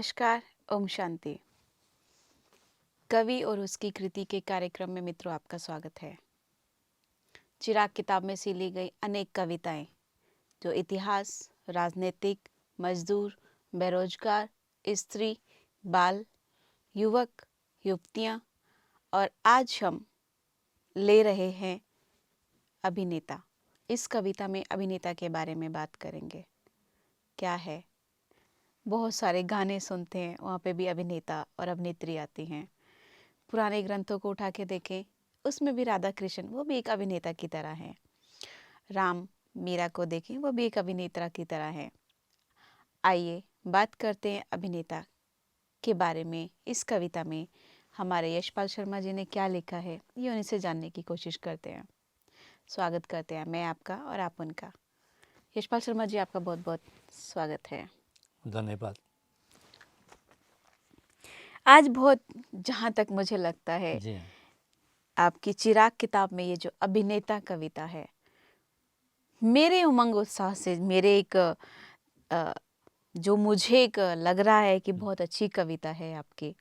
नमस्कार। ओम शांति। कवि और उसकी कृति के कार्यक्रम में मित्रों आपका स्वागत है। चिराग किताब में से ली गई अनेक कविताएं जो इतिहास, राजनीतिक, मजदूर, बेरोजगार, स्त्री, बाल, युवक, युवतियां और आज हम ले रहे हैं अभिनेता। इस कविता में अभिनेता के बारे में बात करेंगे। क्या है, बहुत सारे गाने सुनते हैं, वहाँ पे भी अभिनेता और अभिनेत्री आती हैं। पुराने ग्रंथों को उठा के देखें, उसमें भी राधा कृष्ण वो भी एक अभिनेता की तरह हैं। राम मीरा को देखें, वो भी एक अभिनेता की तरह हैं। आइए बात करते हैं अभिनेता के बारे में। इस कविता में हमारे यशपाल शर्मा जी ने क्या लिखा है, ये उन्हीं से जानने की कोशिश करते हैं। स्वागत करते हैं, मैं आपका और आप उनका। यशपाल शर्मा जी, आपका बहुत बहुत स्वागत है। धन्यवाद। आज बहुत, जहाँ तक मुझे लगता है, जी आपकी चिराग किताब में ये जो अभिनेता कविता है, मेरे उमंग उत्साह से मेरे एक जो मुझे एक लग रहा है कि बहुत अच्छी कविता है आपकी,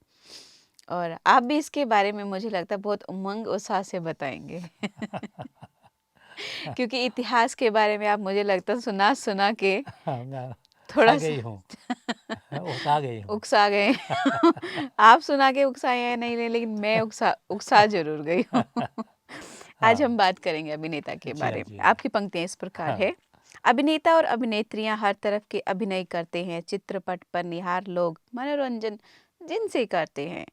और आप भी इसके बारे में मुझे लगता है बहुत उमंग उत्साह से बताएंगे। क्योंकि इतिहास के बारे में आप, मुझे लगता है, सुना सुना के मैं थोड़ा थक सा गई हूँ, उकसा गई हूँ। उकसा गए। आप सुना के उकसाए हैं नहीं, लेकिन मैं उकसा जरूर गई हूँ। आज हम हाँ बात करेंगे अभिनेता के जी हाँ बारे में। जी हाँ आपकी पंक्तियां इस प्रकार हाँ है। अभिनेता और अभिनेत्रियां हर तरफ के अभिनय करते हैं। चित्रपट पर निहार लोग मनोरंजन जिनसे करते हैं।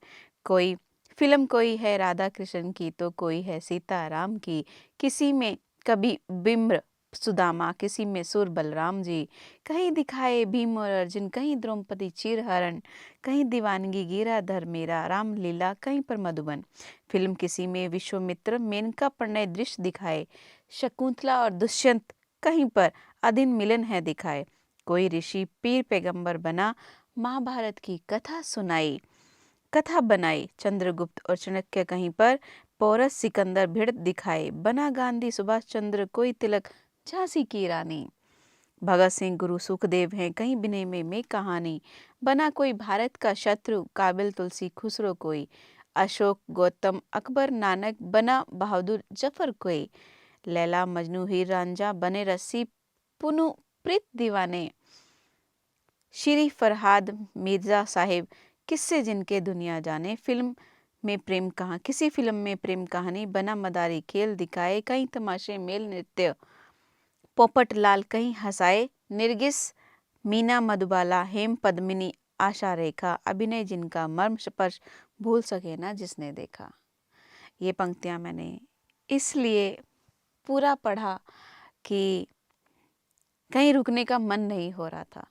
कोई फिल्म कोई है राधा कृष्ण की, तो कोई है सीता राम की। किसी में कभी बिम्र सुदामा, किसी में सुर बलराम जी। कहीं दिखाए भीम और अर्जुन, कहीं द्रौपदी चीरहरण, कहीं दीवानगी गिराधर मेरा रामलीला, कहीं पर मधुबन। फिल्म किसी में विश्वामित्र मेनका प्रणय दृश्य दिखाए। शकुंतला और दुष्यंत कहीं पर अधीन मिलन है दिखाए। कोई ऋषि पीर पैगंबर बना, महाभारत की कथा बनाई। चंद्रगुप्त और चाणक्य कहीं पर, पौरस सिकंदर भिड़ दिखाए। बना गांधी सुभाष चंद्र, कोई तिलक झांसी की रानी। भगत सिंह गुरु सुखदेव हैं कहीं विनय में कहानी। बना कोई भारत का शत्रु, काबिल तुलसी खुसरो कोई। अशोक गौतम अकबर नानक, बना बहादुर जफर कोई। लैला मजनू हीर रांझा, बने रस्सी पुनु प्रीत दीवाने। श्री फरहाद मिर्जा साहिब, किससे जिनके दुनिया जाने। किसी फिल्म में प्रेम कहानी। बना मदारी खेल दिखाए, कहीं तमाशे मेल नृत्य। पोपट लाल कहीं हंसाए। निर्गिस मीना मधुबाला, हेम पद्मिनी आशा रेखा। अभिनय जिनका मर्म स्पर्श, भूल सके ना जिसने देखा। ये पंक्तियां मैंने इसलिए पूरा पढ़ा कि कहीं रुकने का मन नहीं हो रहा था।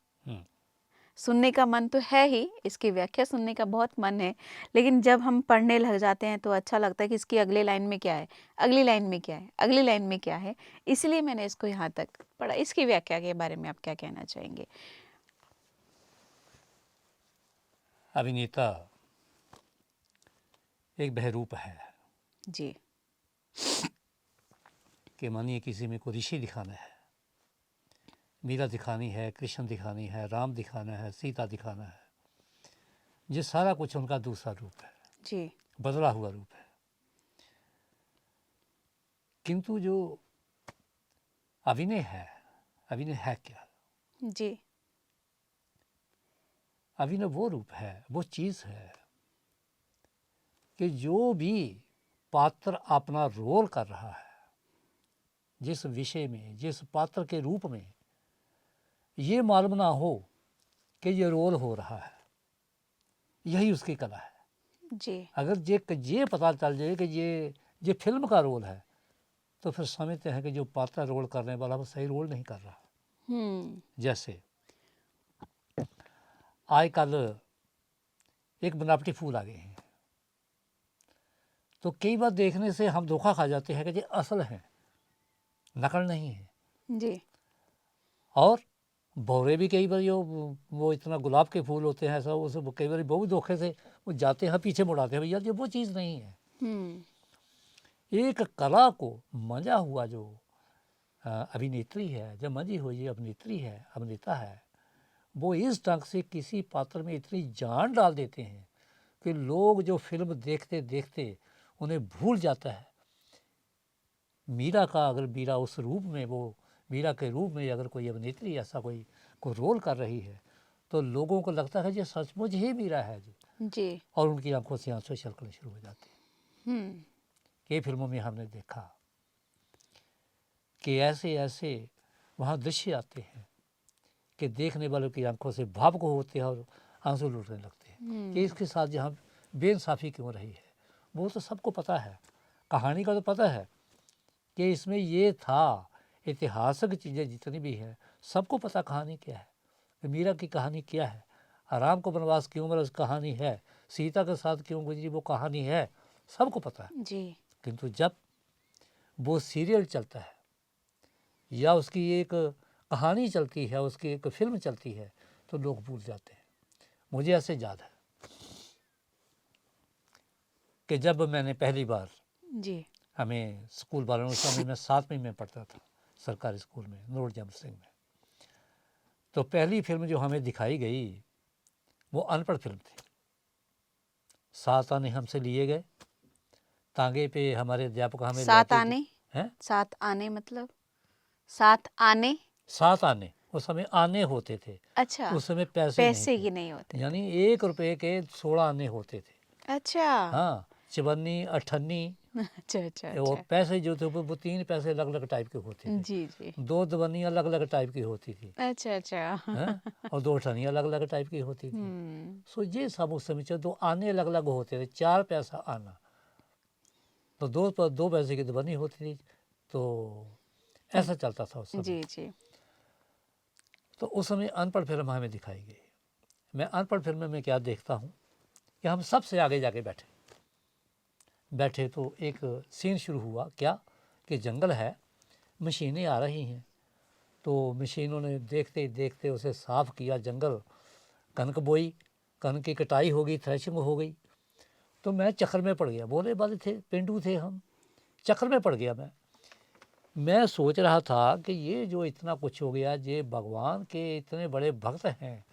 सुनने का मन तो है ही, इसकी व्याख्या सुनने का बहुत मन है, लेकिन जब हम पढ़ने लग जाते हैं तो अच्छा लगता है कि इसकी अगले लाइन में क्या है, अगली लाइन में क्या है, अगली लाइन में क्या है। इसलिए मैंने इसको यहाँ तक पढ़ा। इसकी व्याख्या के बारे में आप क्या कहना चाहेंगे? अभिनेता एक बहरूप है जी कि मानिए किसी में को ऋषि दिखाना है, मीरा दिखानी है, कृष्ण दिखानी है, राम दिखाना है, सीता दिखाना है। ये सारा कुछ उनका दूसरा रूप है, जी बदला हुआ रूप है। किंतु जो अभिनय है क्या? जी अभिनय वो रूप है, वो चीज़ है कि जो भी पात्र अपना रोल कर रहा है, जिस विषय में, जिस पात्र के रूप में, ये मालूम ना हो कि ये रोल हो रहा है, यही उसकी कला है। जी अगर ये पता चल जाए कि ये फिल्म का रोल है, तो फिर समझते हैं कि जो पात्र रोल करने वाला वो सही रोल नहीं कर रहा। जैसे आजकल एक बनावटी फूल आ गए हैं, तो कई बार देखने से हम धोखा खा जाते हैं कि ये असल है, नकल नहीं है। जी और भौरे भी कई बार वो इतना गुलाब के फूल होते हैं, सब उसे कई बार वो भी धोखे से वो जाते हैं, पीछे मुड़ाते हैं, भैया ये वो चीज़ नहीं है। एक कला को मजा हुआ जो अभिनेत्री है, जो मजी हुई अभिनेत्री है, अभिनेता है, वो इस ढंग से किसी पात्र में इतनी जान डाल देते हैं कि लोग जो फिल्म देखते देखते उन्हें भूल जाता है। मीरा का अगर मीरा उस रूप में, वो मीरा के रूप में अगर कोई अभिनेत्री ऐसा कोई रोल कर रही है तो लोगों को लगता है ये सचमुच ही मीरा है जी, जी। और उनकी आंखों से आंसू छलकने शुरू हो जाते हैं। हम्म। कई फिल्मों में हमने देखा कि ऐसे ऐसे वहाँ दृश्य आते हैं कि देखने वालों की आंखों से भावुक होते हैं और आंसू लुटने लगते हैं कि इसके साथ यहाँ बेइंसाफ़ी क्यों रही है। वो तो सबको पता है, कहानी का तो पता है कि इसमें ये था, ऐतिहासिक चीज़ें जितनी भी हैं सबको पता कहानी क्या है, कि मीरा की कहानी क्या है, राम को वनवास क्यों मिला उस कहानी है, सीता के साथ क्यों गुजरी वो कहानी है, सबको पता है। जी। किंतु जब वो सीरियल चलता है या उसकी एक कहानी चलती है, उसकी एक फिल्म चलती है तो लोग भूल जाते हैं। मुझे ऐसे याद है कि जब मैंने पहली बार, जी। हमें स्कूल वालों, उस समय मैं 7वीं में पढ़ता था सरकारी स्कूल में नूर जम सिंह में, तो पहली फिल्म जो हमें दिखाई गई वो अनपढ़ फिल्म थी। 7 आने हमसे लिए गए, तांगे पे हमारे अध्यापक हमें सात लाते आने? हैं। 7 आने मतलब 7 आने? 7 आने उस समय आने होते थे, अच्छा, उस समय पैसे नहीं पैसे थे, की नहीं होते थे। यानी 1 रुपए के 16 आने होते थे। अच्छा। हाँ, चवन्नी, अठन्नी, अच्छा, अच्छा, वो अच्छा। पैसे जो थे वो 3 पैसे अलग अलग टाइप के होते थे, जी, जी। 2 दवन्नी अलग अलग टाइप की होती थी, अच्छा, अच्छा। हैं, और 2 अठन्नी अलग अलग टाइप की होती थी। सो ये सब उस समय 2 आने अलग अलग होते थे, 4 पैसा आना, तो 2 पैसे की दवन्नी होती थी, तो ऐसा चलता था उस समय। जी, जी। तो उस समय अनपढ़ फिल्म हमें दिखाई गई। मैं अनपढ़ फिल्म में क्या देखता हूँ कि हम सबसे आगे जाके बैठे तो एक सीन शुरू हुआ, क्या कि जंगल है, मशीनें आ रही हैं, तो मशीनों ने देखते ही देखते उसे साफ़ किया जंगल, कनक बोई, कनक की कटाई हो गई, थ्रेशिंग हो गई। तो मैं चक्कर में पड़ गया, बोले वाले थे, पेंडू थे हम, चक्कर में पड़ गया मैं सोच रहा था कि ये जो इतना कुछ हो गया, ये भगवान के इतने बड़े भक्त हैं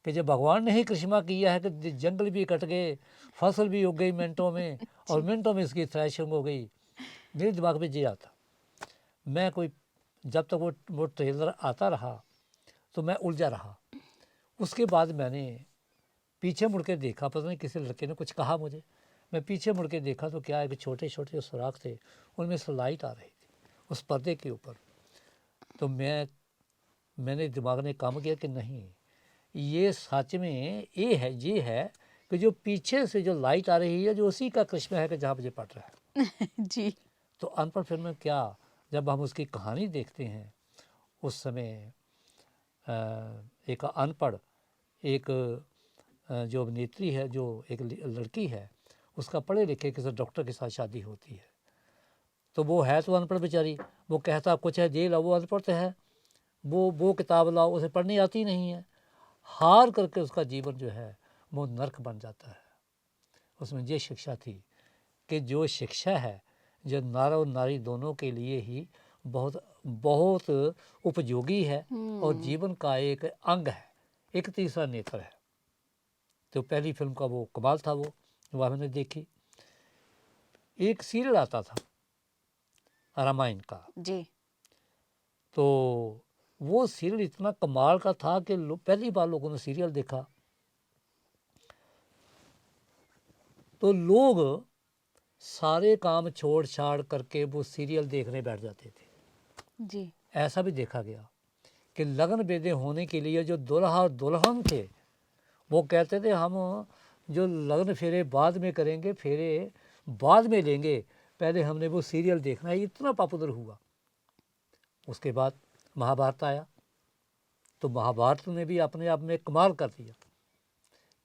कि जब भगवान ने ही करिश्मा किया है कि जंगल भी कट गए, फसल भी उग गई मिनटों में, और मिनटों में इसकी थ्रेशिंग हो गई। मेरे दिमाग में ये आता, मैं कोई, जब तक वो ट्रेलर आता रहा तो मैं उलझा रहा। उसके बाद मैंने पीछे मुड़ के देखा, पता नहीं किसी लड़के ने कुछ कहा मुझे, मैं पीछे मुड़ के देखा तो क्या है कि छोटे छोटे जो सुराख थे उनमें से लाइट आ रही थी उस पर्दे के ऊपर। तो मैंने दिमाग ने काम किया कि नहीं, ये सच में ये है कि जो पीछे से जो लाइट आ रही है जो उसी का करिश्मा है कि जहाँ मुझे पड़ रहा है। जी। तो अनपढ़ फिल्म में क्या, जब हम उसकी कहानी देखते हैं उस समय एक अनपढ़ एक जो अभिनेत्री है, जो एक लड़की है, उसका पढ़े लिखे किसी डॉक्टर के साथ शादी होती है, तो वो है तो अनपढ़ बेचारी, वो कहता कुछ है, जे लाओ, वो अनपढ़ तो है, वो किताब लाओ, उसे पढ़नी आती नहीं है, हार करके उसका जीवन जो है वो नर्क बन जाता है। उसमें ये शिक्षा थी कि जो शिक्षा है जो नर और नारी दोनों के लिए ही बहुत बहुत उपयोगी है और जीवन का एक अंग है, एक तीसरा नेत्र है। तो पहली फिल्म का वो कमाल था, वो हमने देखी। एक सीरियल आता था रामायण का, जी। तो वो सीरियल इतना कमाल का था कि पहली बार लोगों ने सीरियल देखा तो लोग सारे काम छोड़ छाड़ करके वो सीरियल देखने बैठ जाते थे। जी। ऐसा भी देखा गया कि लगन बेदे होने के लिए जो दुल्हा और दुल्हन थे वो कहते थे हम जो लगन फेरे बाद में करेंगे, फेरे बाद में लेंगे, पहले हमने वो सीरियल देखना है। इतना पॉपुलर हुआ। उसके बाद महाभारत आया, तो महाभारत ने भी अपने आप में कमाल कर दिया,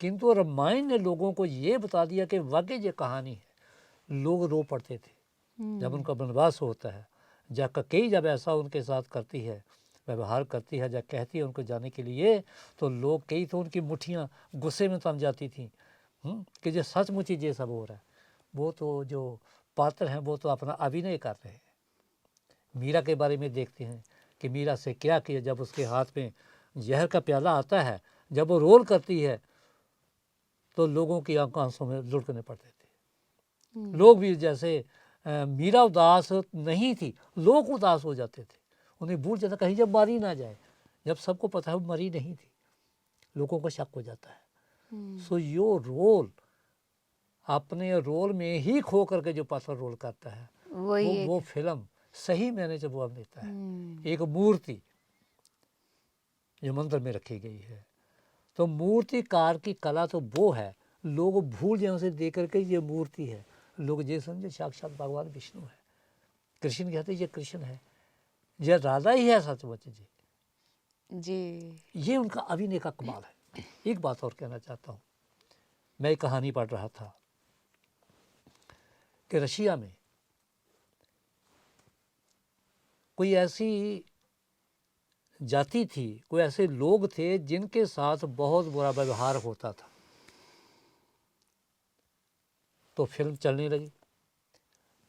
किंतु रामायण ने लोगों को ये बता दिया कि वाकई ये कहानी है। लोग रो पड़ते थे जब उनका वनवास होता है, जब कई जब ऐसा उनके साथ करती है, व्यवहार करती है, जब कहती है उनको जाने के लिए, तो लोग कई तो उनकी मुट्ठियाँ गुस्से में तन जाती थी कि जो सचमुच ही ये सब हो रहा है। वो तो जो पात्र हैं वो तो अपना अभिनय कर रहे हैं। मीरा के बारे में देखते हैं कि मीरा से क्या किया जब उसके हाथ में जहर का प्याला आता है, जब वो रोल करती है तो लोगों की आंसू में लुढ़कने पड़ते थे। लोग भी जैसे मीरा उदास नहीं थी, लोग उदास हो जाते थे, उन्हें भूल जाता कहीं जब मारी ना जाए। जब सबको पता है वो मरी नहीं थी, लोगों को शक हो जाता है। सो यो रोल, अपने रोल में ही खो करके जो पात्र रोल करता है वो फिल्म सही मैंने जब वो अभिनेता है। एक मूर्ति जो मंदिर में रखी गई है, तो मूर्तिकार की कला तो वो है, लोग भूल जाए उसे देख करके ये मूर्ति है, लोग ये समझे साक्षात भगवान विष्णु है। कृष्ण कहते ये कृष्ण है, ये राधा ही है सचमुच जी। ये उनका अभिनय का कमाल है। एक बात और कहना चाहता हूँ, मैं एक कहानी पढ़ रहा था कि रशिया में कोई ऐसी जाति थी, कोई ऐसे लोग थे जिनके साथ बहुत बुरा व्यवहार होता था। तो फिल्म चलने लगी,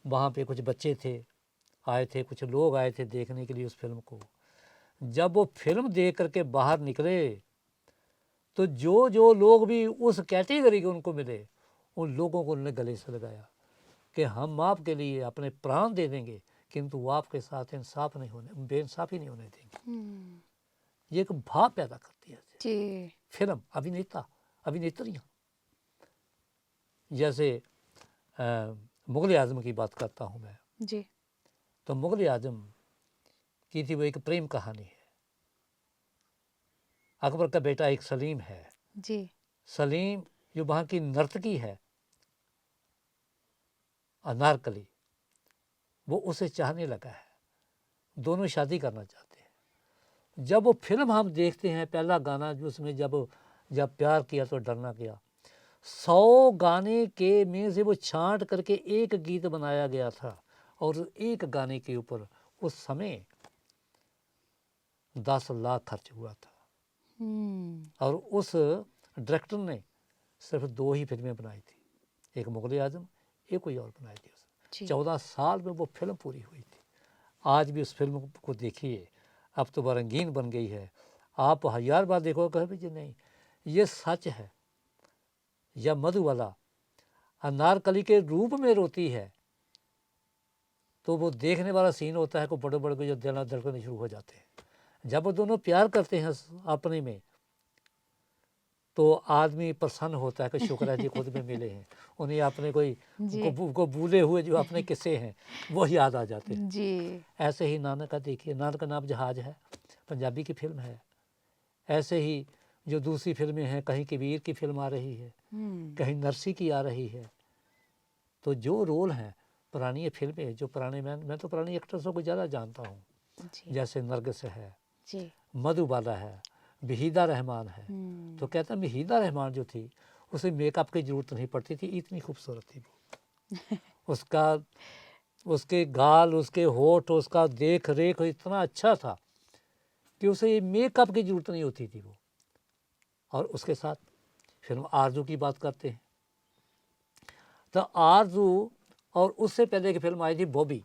वहाँ पे कुछ बच्चे थे आए थे, कुछ लोग आए थे देखने के लिए उस फिल्म को। जब वो फिल्म देख करके बाहर निकले तो जो जो लोग भी उस कैटेगरी के उनको मिले, उन लोगों को उन्होंने गले से लगाया कि हम आपके लिए अपने प्राण दे देंगे, किंतु आपके साथ इंसाफ नहीं होने, बेइंसाफी नहीं होने देंगे। ये एक भाव पैदा करती है जी। फिल्म, अभिनेता, अभिनेत्रियाँ। जैसे मुगल आजम की बात करता हूँ मैं जी। तो मुगल आजम की थी वो एक प्रेम कहानी है। अकबर का बेटा एक सलीम है जी। सलीम जो वहाँ की नर्तकी है अनारकली, वो उसे चाहने लगा है, दोनों शादी करना चाहते हैं। जब वो फिल्म हम देखते हैं, पहला गाना जो उसमें जब प्यार किया तो डरना क्या, 100 गाने के में से वो छांट करके एक गीत बनाया गया था, और एक गाने के ऊपर उस समय 10 लाख खर्च हुआ था। और उस डायरेक्टर ने सिर्फ 2 ही फिल्में बनाई थी, एक मुगल आजम, एक कोई और बनाई थी उसने। 14 साल में वो फिल्म पूरी हुई थी। आज भी उस फिल्म को देखिए, अब तो वह रंगीन बन गई है, आप 1000 बार देखो कहे जी नहीं ये सच है। या मधुबाला अनारकली के रूप में रोती है तो वो देखने वाला सीन होता है को बड़े बड़े को जो दिल धड़कने शुरू हो जाते हैं। जब वो दोनों प्यार करते हैं अपने में, तो आदमी प्रसन्न होता है कि शुक्र है जी खुद में मिले हैं, उन्हें अपने कोई को भूले हुए जो अपने किस्से हैं वो याद आ जाते हैं जी। ऐसे ही नानक का देखिए, नानक का नाम जहाज है, पंजाबी की फिल्म है। ऐसे ही जो दूसरी फिल्में हैं, कहीं कबीर की फिल्म आ रही है, कहीं नरसी की आ रही है। तो जो रोल हैं पुरानी फिल्में, जो पुराने मैं तो पुरानी एक्ट्रेसों को ज़्यादा जानता हूँ, जैसे नरगिस है जी, मधुबाला है, वहीदा रहमान है। तो कहता है वहीदा रहमान जो थी उसे मेकअप की ज़रूरत नहीं पड़ती थी, इतनी खूबसूरत थी वो उसका उसके गाल, उसके होठ, उसका देख रेख इतना अच्छा था कि उसे मेकअप की ज़रूरत नहीं होती थी वो। और उसके साथ फिल्म आरजू की बात करते हैं, तो आरजू और उससे पहले की फिल्म आई थी बॉबी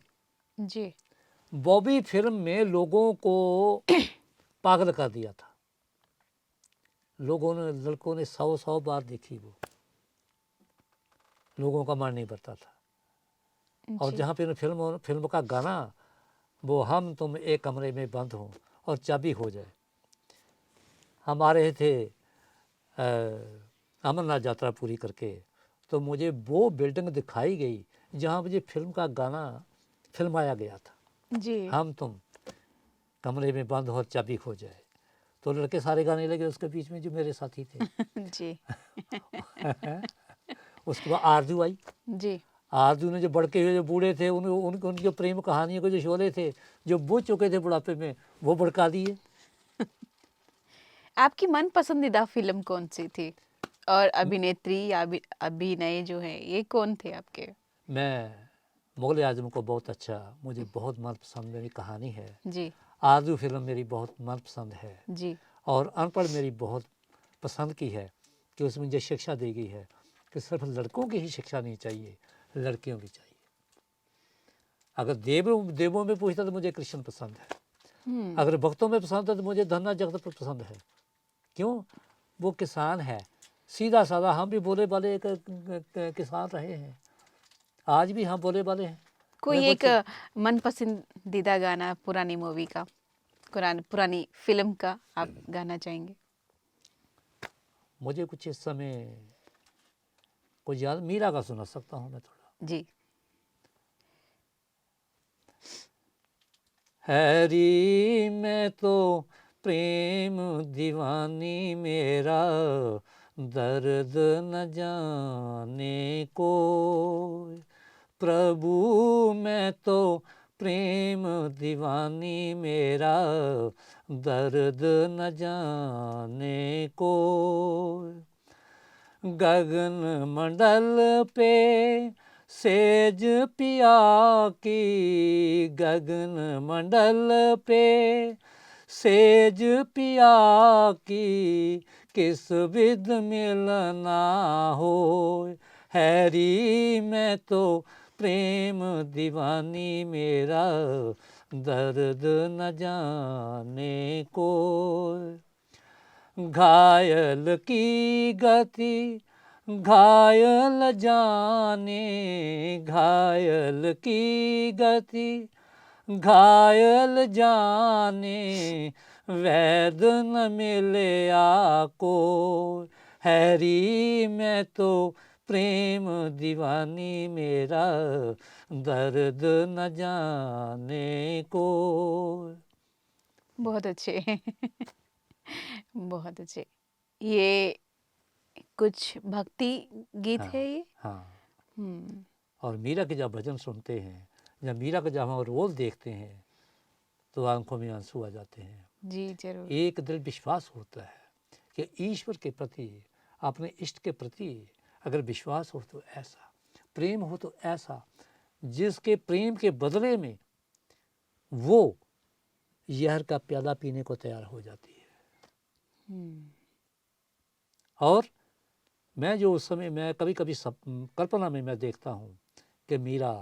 जी। बॉबी फिल्म में लोगों को पागल कर दिया था, लोगों ने, लड़कों ने 100 बार देखी वो, लोगों का मन नहीं भरता था। और जहाँ पे फिल्म का गाना वो हम तुम एक कमरे में बंद हो और चाबी हो जाए, हम आ रहे थे अमरनाथ यात्रा पूरी करके, तो मुझे वो बिल्डिंग दिखाई गई जहाँ मुझे फिल्म का गाना फिल्माया गया था जी। हम तुम कमरे में बंद हो और चाबी हो जाए, तो लड़के सारे गाने लगे, उसके बीच में जो मेरे साथी थे जी। उसके बाद आरजू आई जी। आरजू ने जो बड़के हुए जो बूढ़े थे उनके जो प्रेम कहानियों के जो शोले थे जो बुझ चुके थे बुढ़ापे में, वो भड़का दिए। आपकी मन पसंदीदा फिल्म कौन सी थी, और अभिनेत्री या अभिनय जो है ये कौन थे आपके? मैं मुगल आजम को बहुत अच्छा, मुझे बहुत मनपसंद मेरी कहानी है जी। आरजू फिल्म मेरी बहुत मनपसंद है जी। और अनपढ़ मेरी बहुत पसंद की है कि उसमें मुझे शिक्षा दी गई है कि सिर्फ लड़कों की ही शिक्षा नहीं चाहिए, लड़कियों की चाहिए। अगर देवों में पूछता तो मुझे कृष्ण पसंद है, अगर भक्तों में पसंद है तो मुझे धन्ना जगत पर पसंद है। क्यों? वो किसान है, सीधा साधा। हम भी बोले वाले एक किसान रहे हैं, आज भी हम बोले वाले हैं। कोई मैं एक कुछ मन पसंदीदा गाना पुरानी मूवी का, पुरानी फिल्म का आप गाना चाहेंगे? मुझे कुछ इस समय कुछ याद, मीरा का सुना सकता हूँ मैं थोड़ा। जी। हैरी मैं तो प्रेम दीवानी, मेरा दर्द न जाने को। प्रभु मैं तो प्रेम दीवानी, मेरा दर्द न जाने को। गगन मंडल पे सेज पिया की, गगन मंडल पे सेज पिया की, किस विध मिलना हो। हैरी मैं तो प्रेम दीवानी, मेरा दर्द न जाने को। घायल की गति घायल जाने, घायल की गति घायल जाने, वैद न मिले आको। हैरी मैं तो प्रेम दीवानी, मेरा दर्द न जाने को। बहुत अच्छे। बहुत अच्छे। ये कुछ भक्ति गीत है हाँ ये? हाँ। हम्म। और मीरा के जब भजन सुनते हैं, जब मीरा का जब हम रोल देखते हैं, तो आंखों में आंसू आ जाते हैं। जी जरूर। एक दृढ़ विश्वास होता है कि ईश्वर के प्रति, अपने इष्ट के प्रति अगर विश्वास हो तो ऐसा, प्रेम हो तो ऐसा, जिसके प्रेम के बदले में वो जहर का प्याला पीने को तैयार हो जाती है। हम्म। और मैं जो उस समय, मैं कभी कभी कल्पना में मैं देखता हूँ कि मीरा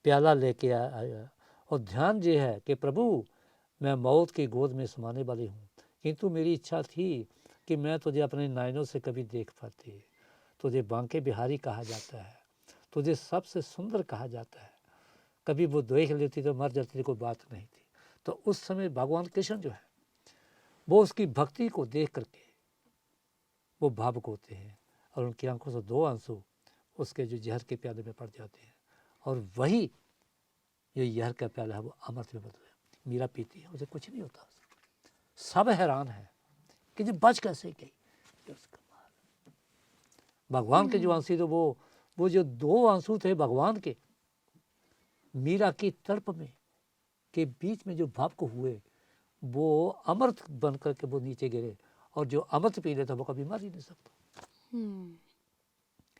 प्याला लेके आया, और ध्यान ये है कि प्रभु मैं मौत की गोद में समाने वाली हूँ, किंतु मेरी इच्छा थी कि मैं तुझे अपने नयनों से कभी देख पाती। तुझे बांके बिहारी कहा जाता है, तुझे सबसे सुंदर कहा जाता है, कभी वो देख लेती तो मर जाती, कोई बात नहीं थी। तो उस समय भगवान कृष्ण जो है वो उसकी भक्ति को देख करके वो भावुक होते हैं, और उनकी आंखों से दो आंसू उसके जो जहर के प्याले में पड़ जाते हैं, और वही जो जहर का प्याला है वो अमृत में बदले। मीरा पीती है, उसे कुछ नहीं होता। सब हैरान है कि जो बच कैसे गई। भगवान के जो आंसू थे वो जो दो आंसू थे भगवान के, मीरा की तड़प में के बीच में जो भावुक हुए, वो अमृत बन करके वो नीचे गिरे, और जो अमृत पी लेता वो कभी मर ही नहीं सकता।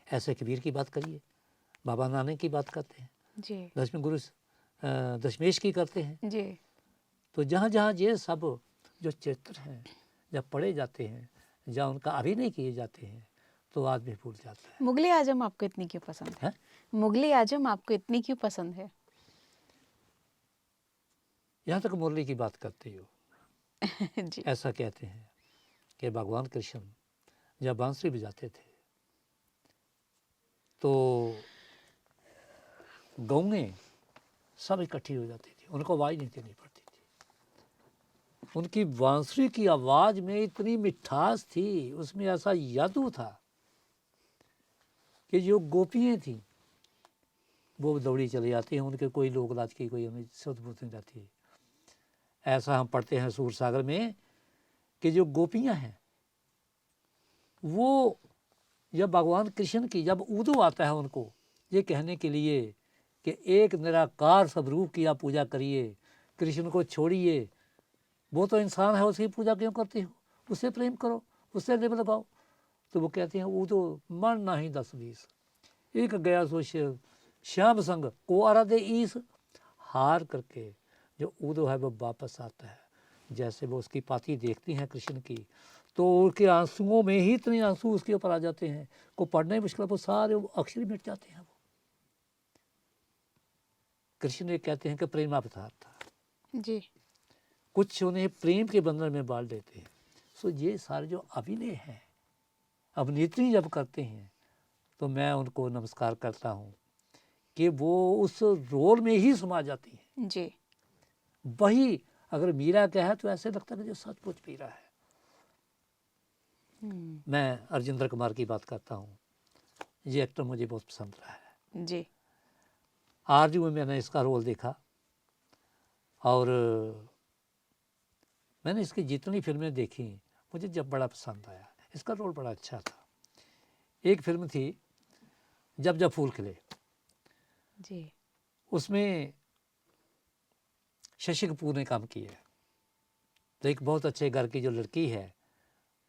ऐसे कबीर की बात करिए, बाबा नानक की बात करते हैं, जी दशमें गुरु दशमेश की करते हैं। जी। तो जहाँ जहाँ ये सब जो चरित्र हैं जब पढ़े जाते हैं, जहाँ उनका अभिनय किए जाते हैं, तो आदमी भूल जाता है। मुगले आजम आपको इतनी क्यों पसंद है? मुगले आजम आपको इतनी क्यों पसंद है? यहाँ तक मुरली की बात करते हो, जी। ऐसा कहते हैं कि भगवान कृष्ण जब बांसुरी बजाते थे तो गौएं सब इकट्ठी हो जाती थी, उनको आवाज़ नहीं देनी पड़ती थी। उनकी बांसुरी की आवाज़ में इतनी मिठास थी, उसमें ऐसा जादू था कि जो गोपियाँ थीं वो दौड़ी चली जाती हैं, उनके कोई लोक लाज की कोई उन्हें सुध-बुध नहीं रहती। ऐसा हम पढ़ते हैं सूर सागर में कि जो गोपियाँ हैं वो जब भगवान कृष्ण की जब उदू आता है उनको ये कहने के लिए कि एक निराकार स्वरूप की आप पूजा करिए, कृष्ण को छोड़िए, वो तो इंसान है, उसकी पूजा क्यों करती हो, उससे प्रेम करो, उससे लेब लगाओ। तो वो कहते हैं वो तो मन नहीं 10-20, एक गया सो श्याम संग को आराधे ईस। हार करके जो उदो है वो वापस आता है। जैसे वो उसकी पाती देखती हैं कृष्ण की, तो उसके आंसुओं में ही इतने आंसू उसके ऊपर आ जाते हैं को पढ़ने मुश्किल, वो सारे अक्षर मिट जाते हैं। वो कृष्ण ने कहते हैं कि प्रेमावतार था। जी। कुछ उन्हें प्रेम के बंधन में बांध देते हैं। सो ये सारे जो अभिनय हैं, अभिनेत्री जब करते हैं, तो मैं उनको नमस्कार करता हूँ कि वो उस रोल में ही समा जाती हैं। जी। वही अगर मीरा का है तो ऐसे लगता है कि जो सचमुच मीरा है। मैं अर्जेंद्र कुमार की बात करता हूँ, ये एक्टर मुझे बहुत पसंद रहा है। जी। आरजू में मैंने इसका रोल देखा और मैंने इसकी जितनी फिल्में देखी मुझे जब बड़ा पसंद आया, इसका रोल बड़ा अच्छा था। एक फिल्म थी जब जब फूल खिले, जी। उसमें शशि कपूर ने काम किया है। तो एक बहुत अच्छे घर की जो लड़की है,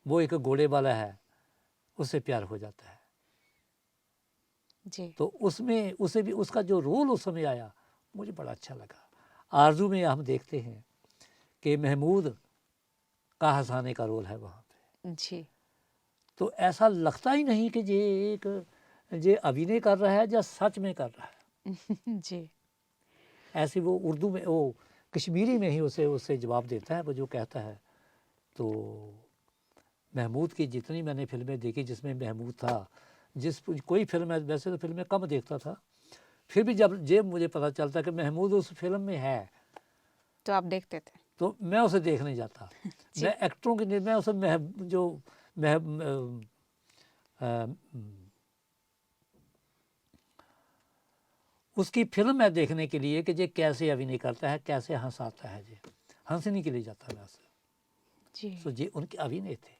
वो एक घोड़े वाला है, उससे प्यार हो जाता है। जी। तो उसमें उसे भी उसका जो रोल उस समय आया मुझे बड़ा अच्छा लगा। आरजू में हम देखते हैं कि महमूद का हंसाने का रोल है वहाँ पे। जी। तो ऐसा लगता ही नहीं कि ये अभिनय कर रहा है या सच में कर रहा है। जी। ऐसे वो उर्दू में, वो कश्मीरी में ही उसे जवाब देता है, वो जो कहता है। तो महमूद की जितनी मैंने फिल्में देखी जिसमें महमूद था, कोई फिल्म है, वैसे तो फिल्में कम देखता था, फिर भी जब मुझे पता चलता कि महमूद उस फिल्म में है तो आप देखते थे? तो मैं उसे देखने जाता। मैं एक्टरों के लिए मैं उसे उसकी फिल्म मैं देखने के लिए कि ये कैसे अभिनय करता है, कैसे हंसाता है, जी हंसने के लिए जाता मैं उसे। जी। सो ये उनके अभिनय थे।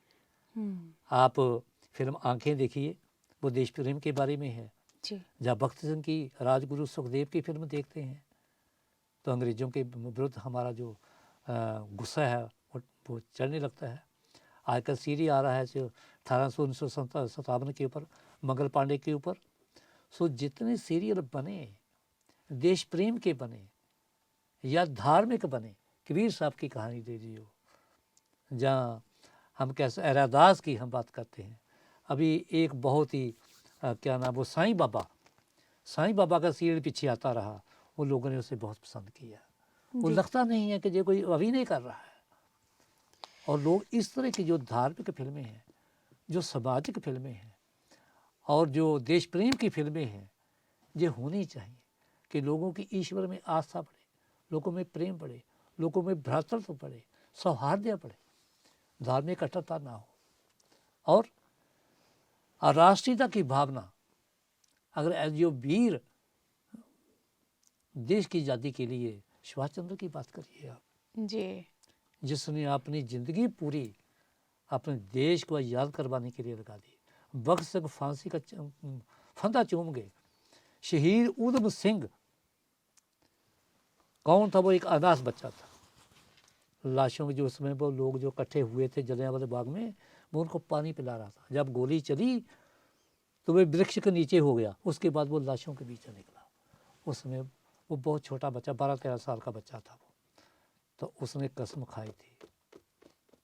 आप फिल्म आंखें देखिए, वो देश प्रेम के बारे में है। जी। जब भक्त सिंह की राजगुरु सुखदेव की फिल्म देखते हैं तो अंग्रेज़ों के विरुद्ध हमारा जो गुस्सा है वो चढ़ने लगता है। आजकल सीरीज आ रहा है जो 1857 के ऊपर, मंगल पांडे के ऊपर। सो जितने सीरियल बने, देश प्रेम के बने या धार्मिक बने, कबीर साहब की कहानी दे दी हो, जहाँ हम कैसे अरादास की हम बात करते हैं। अभी एक बहुत ही क्या नाम, वो साईं बाबा का सीरियल पीछे आता रहा, वो लोगों ने उसे बहुत पसंद किया। वो लगता नहीं है कि ये कोई अभिनय कर रहा है। और लोग इस तरह की जो धार्मिक फिल्में हैं, जो सामाजिक फिल्में हैं और जो देश प्रेम की फिल्में हैं, ये होनी चाहिए कि लोगों की ईश्वर में आस्था बढ़े, लोगों में प्रेम बढ़े, लोगों में भ्रातृत्व बढ़े, सौहार्द बढ़े, धार्मिक कट्टरता ना हो और राष्ट्रीयता की भावना। अगर जो वीर देश की आज़ादी के लिए, सुभाष चंद्र की बात करिए आप, जी। जिसने अपनी ज़िंदगी पूरी अपने देश को याद करवाने के लिए लगा दी। भगत सिंह फांसी का फंदा चूम गए। शहीद ऊधम सिंह कौन था? वो एक अनाथ बच्चा था। लाशों के जो उसमें वो लोग जो इकट्ठे हुए थे जलियांवाला बाग में, वो उनको पानी पिला रहा था। जब गोली चली तो वे वृक्ष के नीचे हो गया। उसके बाद वो लाशों के बीच निकला। उसमें वो बहुत छोटा बच्चा, 12-13 साल का बच्चा था वो। तो उसने कसम खाई थी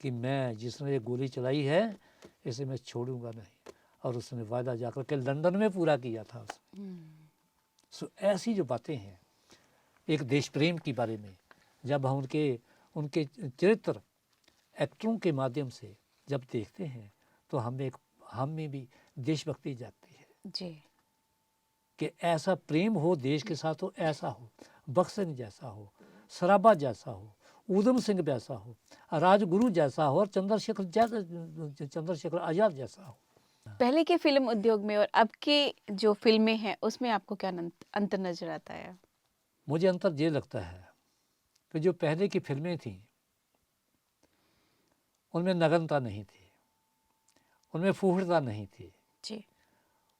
कि मैं जिसने ये गोली चलाई है इसे मैं छोड़ूंगा नहीं। और उसने वायदा जाकर के लंदन में पूरा किया था उसने। सो ऐसी जो बातें हैं एक देश प्रेम के बारे में, जब हम उनके चरित्र एक्टरों के माध्यम से जब देखते हैं तो हम में भी देशभक्ति जागती है जी। कि ऐसा प्रेम हो देश के साथ, हो ऐसा हो, भगत सिंह जैसा हो, सराबा जैसा हो, ऊधम सिंह जैसा हो, राजगुरु जैसा हो और चंद्रशेखर आज़ाद जैसा हो। पहले के फिल्म उद्योग में और अब के जो फिल्में हैं उसमें आपको क्या अंतर नजर आता है? मुझे अंतर ये लगता है कि जो पहले की फिल्में थीं उनमें नग्नता नहीं थी, उनमें फूहड़ता नहीं थी। जी।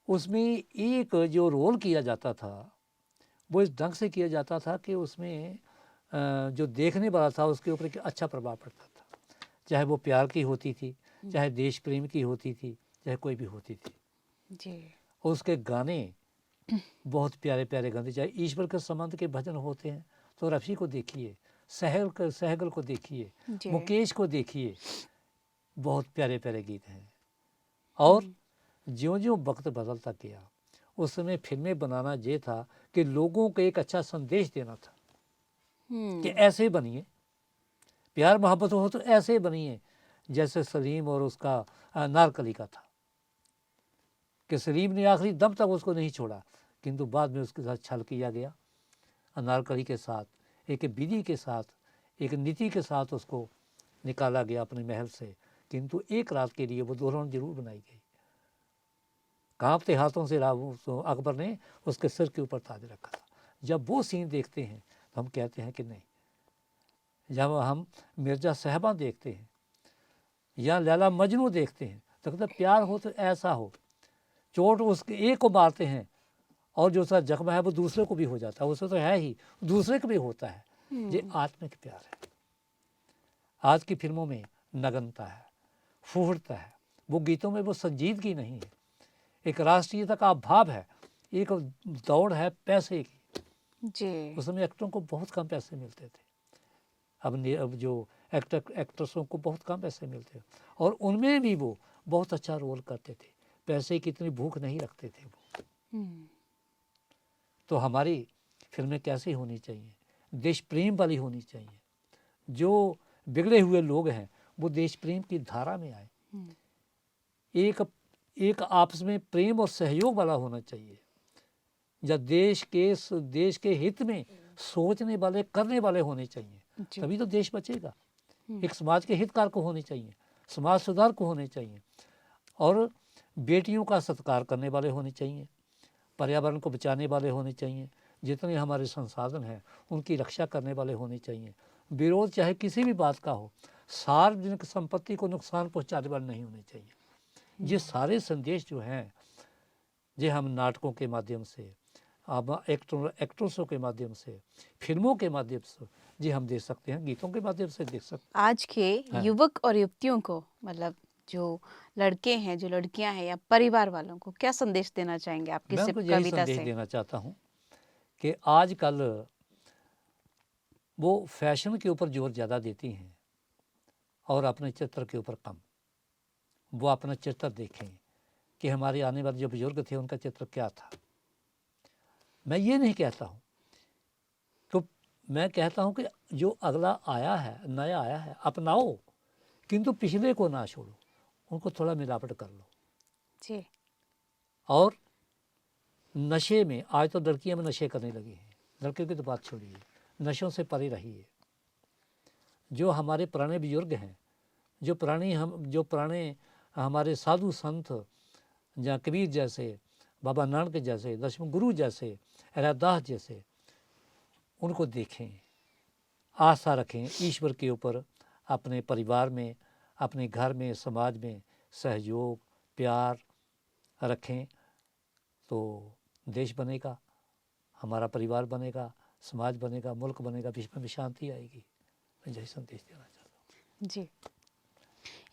उसमें एक जो रोल किया जाता था वो इस ढंग से किया जाता था कि उसमें जो देखने वाला था उसके ऊपर एक अच्छा प्रभाव पड़ता था। चाहे वो प्यार की होती थी, चाहे देश प्रेम की होती थी, चाहे कोई भी होती थी। जी। और उसके गाने बहुत प्यारे प्यारे गाने, चाहे ईश्वर के संबंध के भजन होते हैं तो रफ़ी को देखिए, सहगल को देखिए, जी। मुकेश को देखिए, बहुत प्यारे प्यारे गीत हैं। और ज्यों-ज्यों वक्त बदलता गया उस समय फिल्में बनाना ये था कि लोगों को एक अच्छा संदेश देना था कि ऐसे बनिए, प्यार मोहब्बत हो तो ऐसे बनिए जैसे सलीम और उसका अनारकली का था, कि सलीम ने आखिरी दम तक उसको नहीं छोड़ा, किंतु बाद में उसके साथ छल किया गया। अनारकली के साथ, एक विधि के साथ, एक नीति के साथ उसको निकाला गया अपने महल से, किंतु एक रात के लिए वो दुल्हन जरूर बनाई गई। कांपते हाथों से अकबर ने उसके सिर के ऊपर ताज रखा था। जब वो सीन देखते हैं तो हम कहते हैं कि नहीं, जब हम मिर्ज़ा साहबा देखते हैं या लैला मजनू देखते हैं तो कहते प्यार हो तो ऐसा हो, चोट उसके एक को मारते हैं और जो उसका जख्म है वो दूसरे को भी हो जाता है, उसे तो है ही, दूसरे को भी होता है। ये आत्मिक प्यार है। आज की फिल्मों में नगनता है, फूहड़ता है, वो गीतों में वो संजीदगी नहीं है, एक राष्ट्रीयता का भाव है, एक दौड़ है पैसे की। जी। उस समय एक्टरों को बहुत कम पैसे मिलते थे, अब जो एक्ट्रेसों को बहुत कम पैसे मिलते हैं, और उनमें भी वो बहुत अच्छा रोल करते थे, पैसे की इतनी भूख नहीं रखते थे वो। तो हमारी फिल्में कैसी होनी चाहिए? देश प्रेम वाली होनी चाहिए। जो बिगड़े हुए लोग हैं वो देश प्रेम की धारा में आए, एक आपस में प्रेम और सहयोग वाला होना चाहिए, जब देश के हित में सोचने वाले, करने वाले होने चाहिए, तभी तो देश बचेगा। एक समाज के हितकार को होने चाहिए, समाज सुधार को होने चाहिए, और बेटियों का सत्कार करने वाले होने चाहिए, पर्यावरण को बचाने वाले होने चाहिए, जितने हमारे संसाधन हैं उनकी रक्षा करने वाले होने चाहिए। विरोध चाहे किसी भी बात का हो, सार्वजनिक संपत्ति को नुकसान पहुंचाने वाले नहीं होने चाहिए। ये सारे संदेश जो हैं, ये हम नाटकों के माध्यम से, अब एक्ट्रेसों के माध्यम से, फिल्मों के माध्यम से जी हम दे सकते हैं, गीतों के माध्यम से दे सकते हैं। आज के युवक और युवतियों को, मतलब जो लड़के हैं, जो लड़कियां हैं, या परिवार वालों को क्या संदेश देना चाहेंगे आपकी मैं इस उनको यही कविता संदेश से? देना चाहता हूँ कि आजकल वो फैशन के ऊपर जोर ज़्यादा देती हैं और अपने चित्र के ऊपर कम। वो अपना चित्र देखें कि हमारे आने वाले जो बुजुर्ग थे उनका चित्र क्या था। मैं ये नहीं कहता हूँ, तो मैं कहता हूँ कि जो अगला आया है, नया आया है, अपनाओ, किंतु पिछले को ना छोड़ो, उनको थोड़ा मिलावट कर लो। जी। और नशे में, आज तो लड़कियां में नशे करने लगी हैं, लड़कियों की तो बात छोड़िए, नशों से परे रहिए। जो हमारे पुराने बुजुर्ग हैं, जो पुराने हमारे साधु संत, जहाँ कबीर जैसे, बाबा नानक जैसे, दशम गुरु जैसे, रैदास जैसे, उनको देखें, आस्था रखें ईश्वर के ऊपर, अपने परिवार में, अपने घर में, समाज में सहयोग, प्यार रखें, तो देश बनेगा, हमारा परिवार बनेगा, समाज बनेगा, मुल्क बनेगा, विश्व में शांति आएगी। मैं यही संदेश देना चाहता हूँ। जी,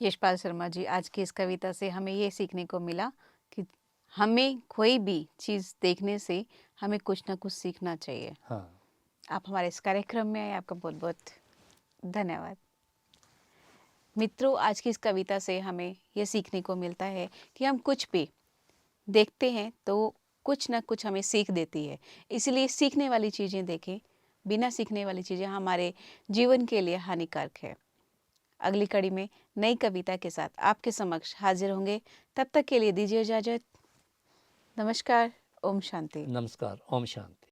यशपाल शर्मा जी, आज की इस कविता से हमें ये सीखने को मिला कि हमें कोई भी चीज़ देखने से हमें कुछ ना कुछ सीखना चाहिए। हाँ, आप हमारे इस कार्यक्रम में आए, आपका बहुत बहुत धन्यवाद। मित्रों, आज की इस कविता से हमें ये सीखने को मिलता है कि हम कुछ भी देखते हैं तो कुछ ना कुछ हमें सीख देती है, इसलिए सीखने वाली चीज़ें देखें, बिना सीखने वाली चीज़ें हमारे जीवन के लिए हानिकारक है। अगली कड़ी में नई कविता के साथ आपके समक्ष हाजिर होंगे, तब तक के लिए दीजिए इजाज़त। नमस्कार, ओम शांति। नमस्कार, ओम शांति।